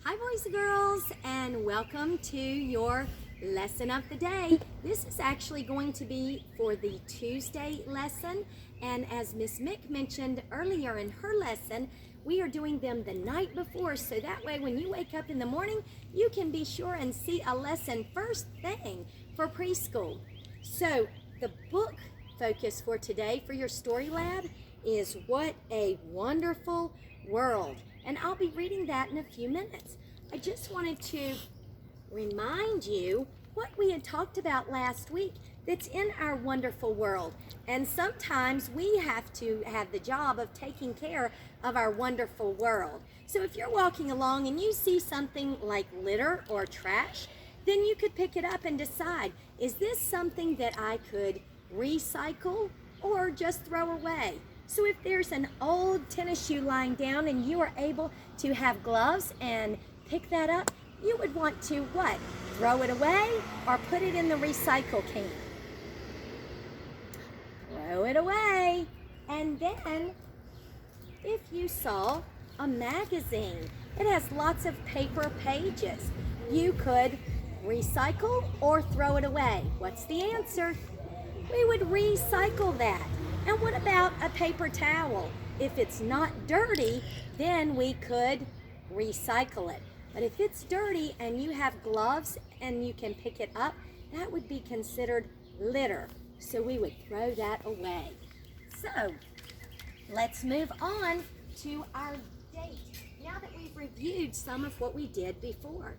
Hi boys and girls, and welcome to your lesson of the day. This is actually going to be for the Tuesday lesson, and as Miss Mick mentioned earlier in her lesson, we are doing them the night before, so that way when you wake up in the morning, you can be sure and see a lesson first thing for preschool. So the book focus for today for your story lab is What a Wonderful World. And I'll be reading that in a few minutes. I just wanted to remind you what we had talked about last week that's in our wonderful world. And sometimes we have to have the job of taking care of our wonderful world. So if you're walking along and you see something like litter or trash, then you could pick it up and decide, is this something that I could recycle or just throw away? So if there's an old tennis shoe lying down and you are able to have gloves and pick that up, you would want to what? Throw it away or put it in the recycle can? Throw it away. And then if you saw a magazine, it has lots of paper pages. You could recycle or throw it away. What's the answer? We would recycle that. And what about a paper towel? If it's not dirty, then we could recycle it. But if it's dirty and you have gloves and you can pick it up, that would be considered litter. So we would throw that away. So let's move on to our date. Now that we've reviewed some of what we did before.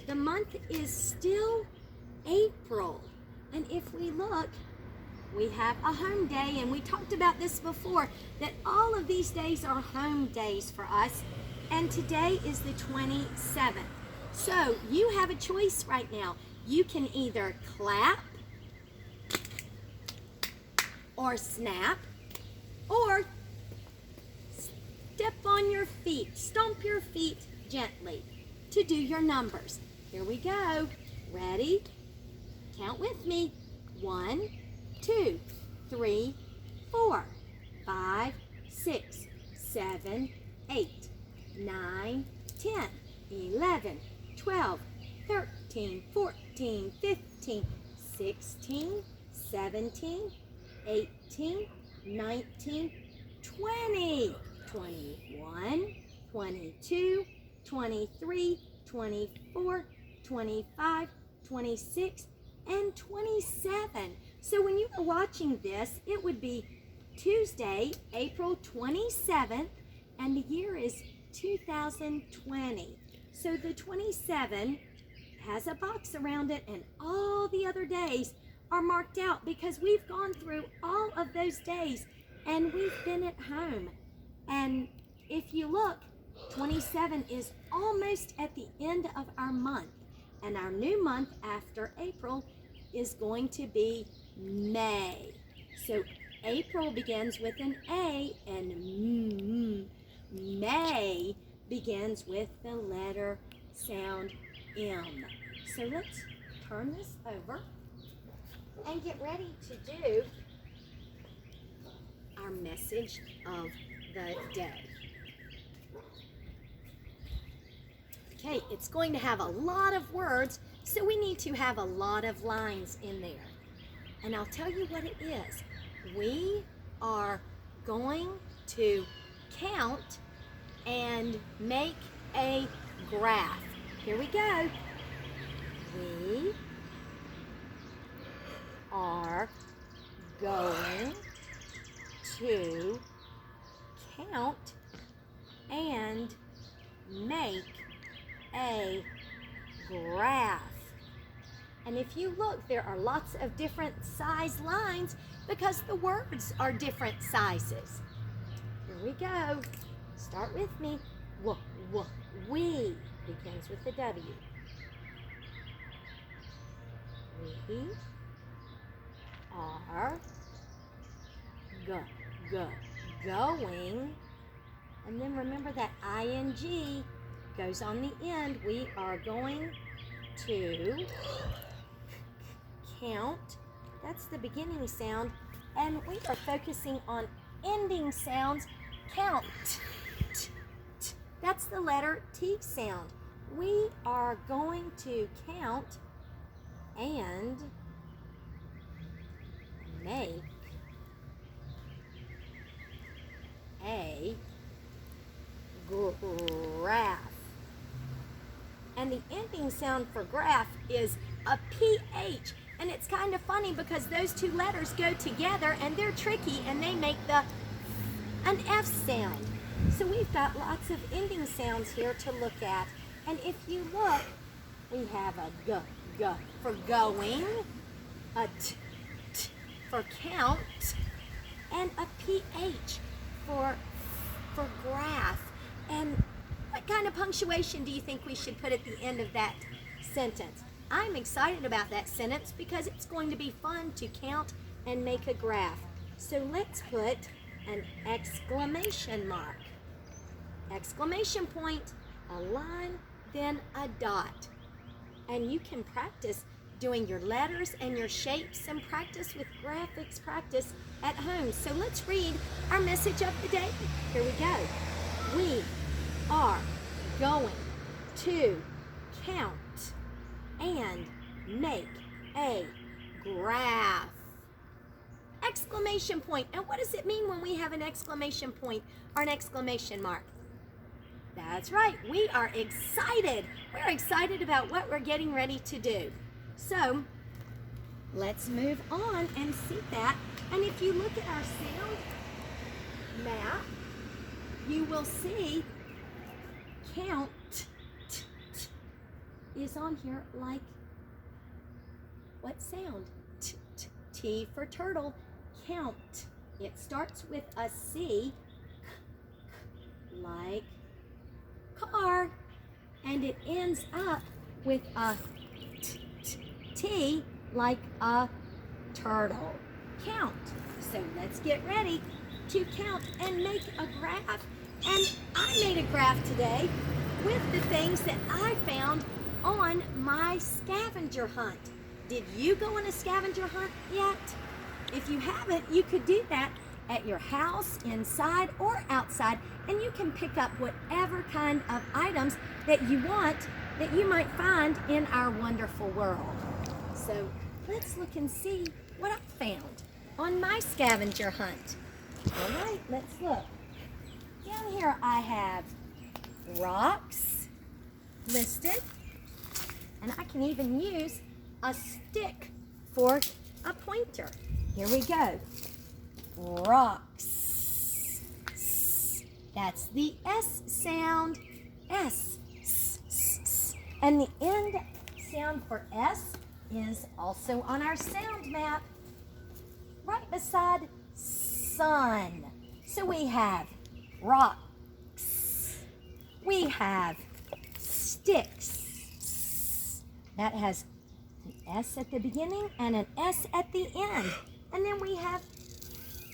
The month is still April. And if we look, we have a home day, and we talked about this before, that all of these days are home days for us, and today is the 27th. So you have a choice right now. You can either clap, or snap, or step on your feet, stomp your feet gently to do your numbers. Here we go. Ready? Count with me. 1, 2, 3, 4, 5, 6, 7, 8, 9, 10, 11, 12, 13, 14, 15, 16, 17, 18, 19, 20, 21, 22, 23, 24, 25, 26, and 27. So when you are watching this, it would be Tuesday, April 27th, and the year is 2020. So the 27 has a box around it, and all the other days are marked out because we've gone through all of those days and we've been at home. And if you look, 27 is almost at the end of our month. And our new month after April is going to be May. So April begins with an A, and May begins with the letter sound M. So let's turn this over and get ready to do our message of the day. Okay, it's going to have a lot of words, so we need to have a lot of lines in there. And I'll tell you what it is. We are going to count and make a graph. Here we go. We are going to count and make a graph. And if you look, there are lots of different size lines because the words are different sizes. Here we go. Start with me. We begins with the W. We are going, and then remember that ing goes on the end. We are going to count. That's the beginning sound, and we are focusing on ending sounds. Count. That's the letter T sound. We are going to count and make a graph. And the ending sound for graph is a PH. And it's kind of funny because those two letters go together and they're tricky and they make an F sound. So we've got lots of ending sounds here to look at. And if you look, we have a G for going, a T for count, and a PH for graph. And what kind of punctuation do you think we should put at the end of that sentence? I'm excited about that sentence because it's going to be fun to count and make a graph. So let's put an exclamation mark. Exclamation point, a line, then a dot. And you can practice doing your letters and your shapes and practice with graphics practice at home. So let's read our message of the day. Here we go. We are going to count and make a graph. Exclamation point. And what does it mean when we have an exclamation point or an exclamation mark? That's right, we are excited. We're excited about what we're getting ready to do. So let's move on and see that. And if you look at our sound map, you will see count is on here like what sound? T for turtle, count. It starts with a C like car, and it ends up with a T like a turtle. Count. So let's get ready to count and make a graph. And I made a graph today with the things that I found on my scavenger hunt. Did you go on a scavenger hunt yet? If you haven't, you could do that at your house, inside or outside, and you can pick up whatever kind of items that you want that you might find in our wonderful world. So let's look and see what I found on my scavenger hunt. All right, let's look. Down here I have rocks listed, and I can even use a stick for a pointer. Here we go. Rocks. That's the S sound. S. And the end sound for S is also on our sound map, right beside sun. So we have rocks. We have sticks. That has an S at the beginning and an S at the end. And then we have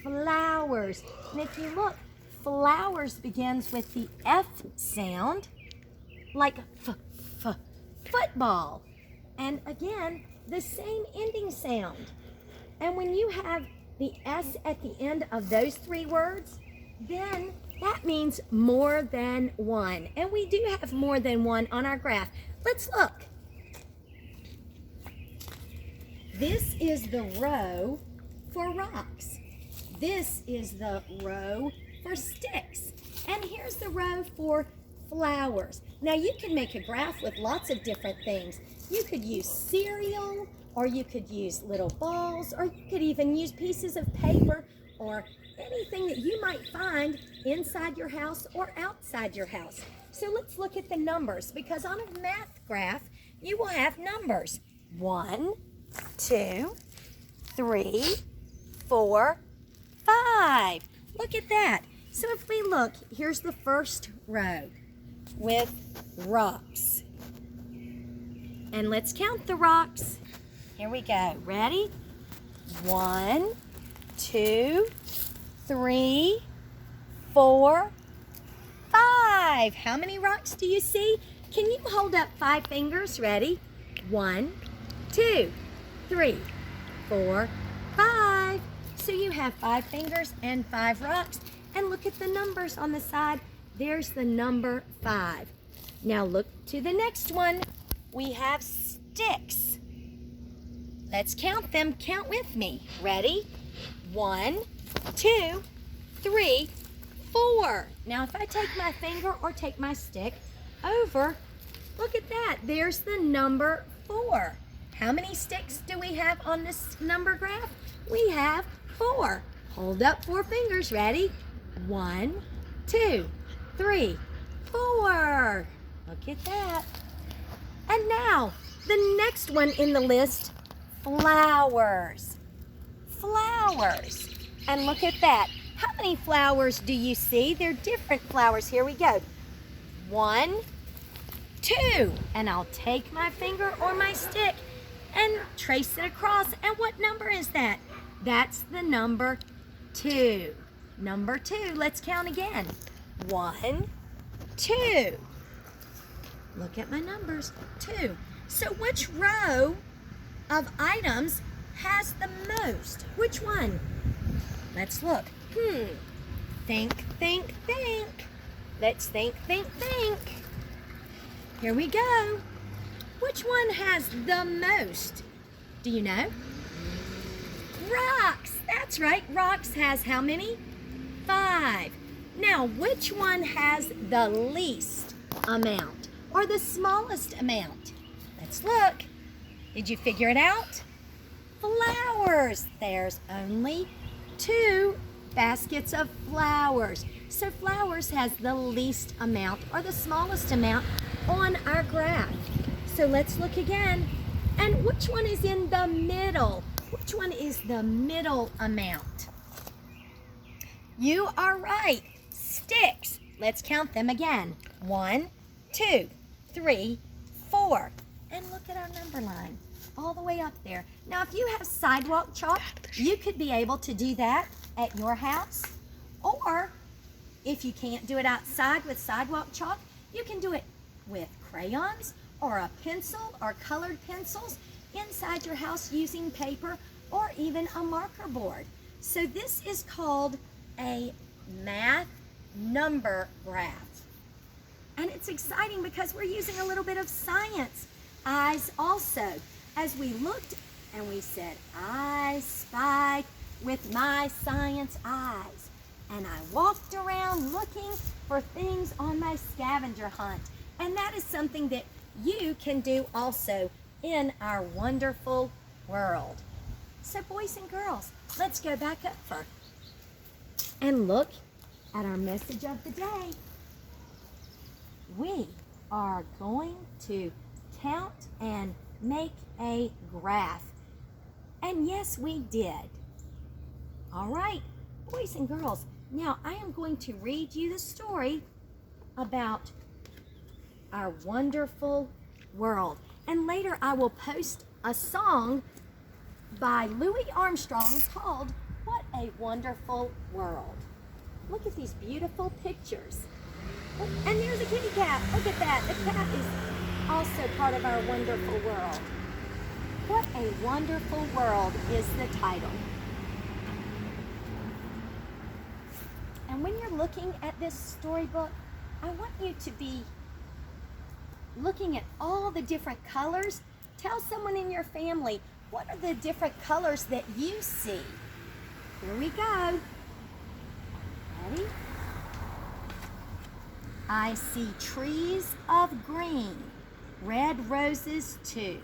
flowers. And if you look, flowers begins with the F sound, like football. And again, the same ending sound. And when you have the S at the end of those three words, then that means more than one. And we do have more than one on our graph. Let's look. This is the row for rocks. This is the row for sticks. And here's the row for flowers. Now you can make a graph with lots of different things. You could use cereal, or you could use little balls, or you could even use pieces of paper or anything that you might find inside your house or outside your house. So let's look at the numbers, because on a math graph, you will have numbers. 1, 2, 3, 4, 5. Look at that. So if we look, here's the first row with rocks. And let's count the rocks. Here we go. Ready? 1, 2, 3, 4, 5. How many rocks do you see? Can you hold up 5 fingers? Ready? 1, 2, 3, 4, 5. So you have 5 fingers and 5 rocks. And look at the numbers on the side. There's the number 5. Now look to the next one. We have sticks. Let's count them. Count with me. Ready? 1, 2, 3, 4. Now if I take my finger or take my stick over, look at that. There's the number 4. How many sticks do we have on this number graph? We have 4. Hold up 4 fingers. Ready? 1, 2, 3, 4. Look at that. And now, the next one in the list, flowers. Flowers. And look at that. How many flowers do you see? They're different flowers. Here we go. 1, 2. And I'll take my finger or my stick and trace it across. And what number is that? That's the number 2. Number 2. Let's count again. 1, 2. Look at my numbers. 2. So which row of items has the most? Which one? Let's look. Think, think, think. Let's think, think, think. Here we go. Which one has the most? Do you know? Rocks. That's right. Rocks has how many? 5. Now, which one has the least amount or the smallest amount? Let's look. Did you figure it out? Flowers. There's only 2 baskets of flowers. So flowers has the least amount or the smallest amount on our graph. So let's look again. And which one is in the middle? Which one is the middle amount? You are right. Sticks. Let's count them again. 1, 2, 3, 4. And look at our number line all the way up there. Now, if you have sidewalk chalk, you could be able to do that at your house. Or if you can't do it outside with sidewalk chalk, you can do it with crayons or a pencil or colored pencils inside your house using paper or even a marker board. So this is called a math number graph. And it's exciting because we're using a little bit of science eyes also. As we looked and we said, I spied with my science eyes. And I walked around looking for things on my scavenger hunt. And that is something that you can do also in our wonderful world. So boys and girls, let's go back up first and look at our message of the day. We are going to count and make a graph. And yes, we did. All right, boys and girls, now I am going to read you the story about our wonderful world. And later I will post a song by Louis Armstrong called What a Wonderful World. Look at these beautiful pictures. And there's a kitty cat. Look at that. The cat is also part of our wonderful world. What a Wonderful World is the title. And when you're looking at this storybook, I want you to be looking at all the different colors. Tell someone in your family, what are the different colors that you see? Here we go. Ready? I see trees of green, red roses too.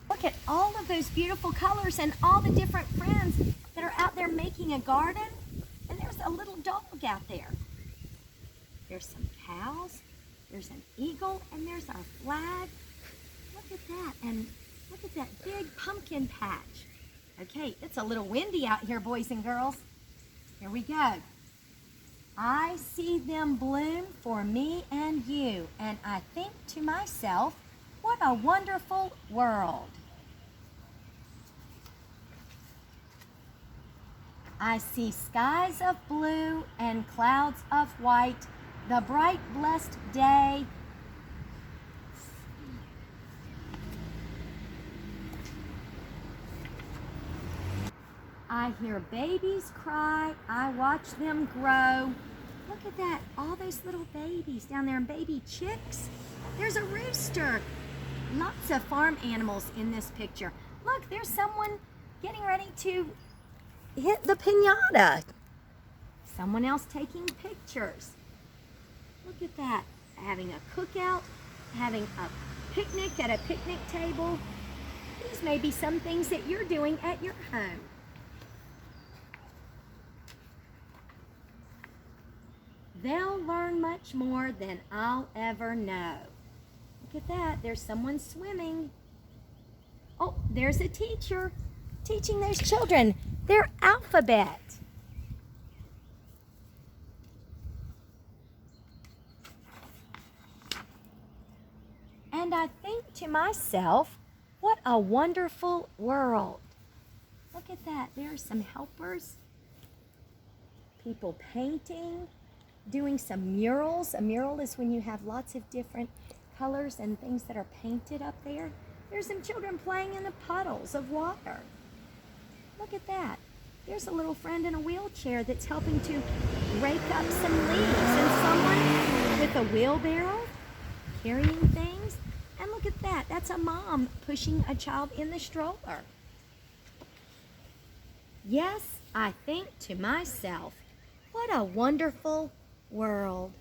Look at all of those beautiful colors and all the different friends that are out there making a garden. And there's a little dog out there. There's some cows, there's an eagle, and there's our flag. Look at that, and look at that big pumpkin patch. Okay, it's a little windy out here, boys and girls. Here we go. I see them bloom for me and you, and I think to myself, what a wonderful world. I see skies of blue and clouds of white, the bright, blessed day. I hear babies cry. I watch them grow. Look at that, all those little babies down there and baby chicks. There's a rooster. Lots of farm animals in this picture. Look, there's someone getting ready to hit the piñata. Someone else taking pictures. Look at that, having a cookout, having a picnic at a picnic table. These may be some things that you're doing at your home. They'll learn much more than I'll ever know. Look at that, there's someone swimming. Oh, there's a teacher teaching those children their alphabet. And I think to myself, what a wonderful world. Look at that, there are some helpers, people painting, doing some murals. A mural is when you have lots of different colors and things that are painted up there. There's some children playing in the puddles of water. Look at that. There's a little friend in a wheelchair that's helping to rake up some leaves, and someone with a wheelbarrow carrying things. And look at that. That's a mom pushing a child in the stroller. Yes, I think to myself, what a wonderful world.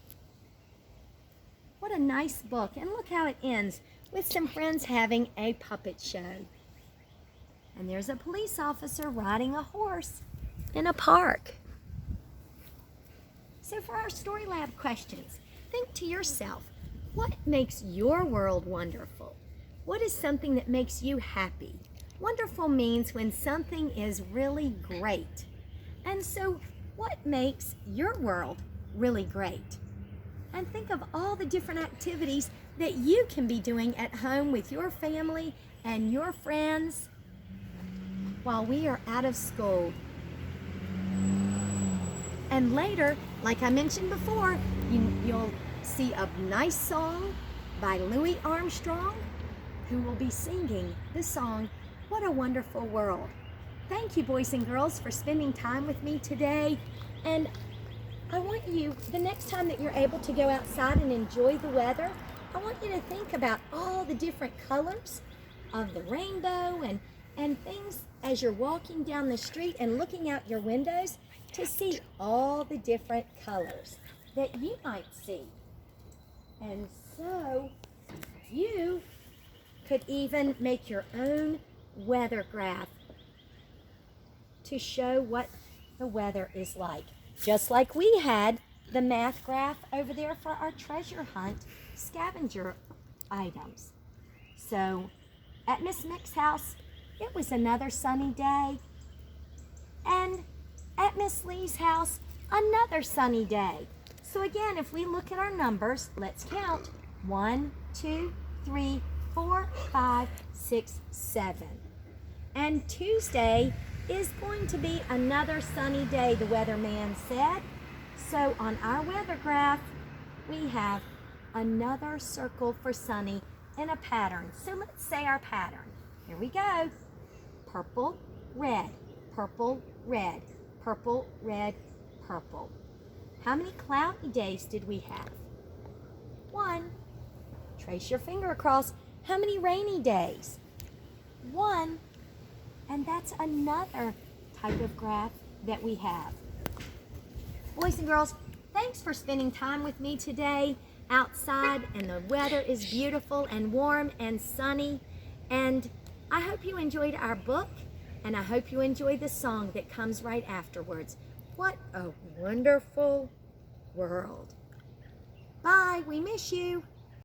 What a nice book. And look how it ends with some friends having a puppet show. And there's a police officer riding a horse in a park. So for our Story Lab questions, think to yourself, what makes your world wonderful? What is something that makes you happy? Wonderful means when something is really great. And so what makes your world really great? And think of all the different activities that you can be doing at home with your family and your friends while we are out of school. And later, like I mentioned before, you'll see a nice song by Louis Armstrong, who will be singing the song, What a Wonderful World. Thank you, boys and girls, for spending time with me today. And I want you, the next time that you're able to go outside and enjoy the weather, I want you to think about all the different colors of the rainbow and things as you're walking down the street and looking out your windows to see all the different colors that you might see. And so you could even make your own weather graph to show what the weather is like. Just like we had the math graph over there for our treasure hunt scavenger items. So at Miss Mick's house, it was another sunny day. And at Miss Lee's house, another sunny day. So again, if we look at our numbers, let's count. 1, 2, 3, 4, 5, 6, 7. And Tuesday is going to be another sunny day, the weatherman said. So on our weather graph, we have another circle for sunny in a pattern. So let's say our pattern. Here we go. Purple, red, purple, red, purple, red, purple. How many cloudy days did we have? 1. Trace your finger across. How many rainy days? 1. And that's another type of graph that we have. Boys and girls, thanks for spending time with me today outside, and the weather is beautiful and warm and sunny. And I hope you enjoyed our book, and I hope you enjoyed the song that comes right afterwards. What a wonderful world. Bye, we miss you.